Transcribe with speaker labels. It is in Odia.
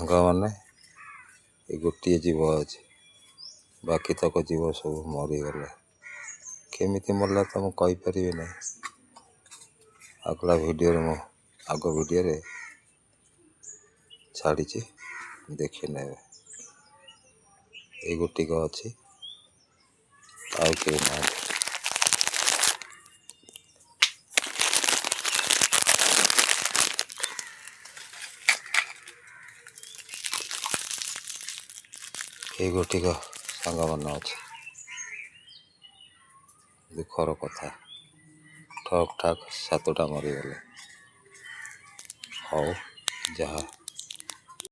Speaker 1: ସାଙ୍ଗମାନେ ଏ ଗୋଟିଏ ଜୀବ ଅଛି, ବାକି ତକ ଜୀବ ସବୁ ମରିଗଲେ। କେମିତି ମରିଲା ତ ମୁଁ କହିପାରିବି ନାହିଁ। ଆଗ ଭିଡ଼ିଓରେ ଛାଡ଼ିଛି, ଦେଖିନେବେ। ଏଇ ଗୋଟିକ ଅଛି, ଆଉ କେହି ନାହାନ୍ତି। ଏଇ ଗୋଟିକ ସାଙ୍ଗମାନେ ଅଛି। ଦୁଃଖର କଥା, ଠକ୍ ଠାକ୍ 7ଟା ମରିଗଲେ। ହଉ ଯାହା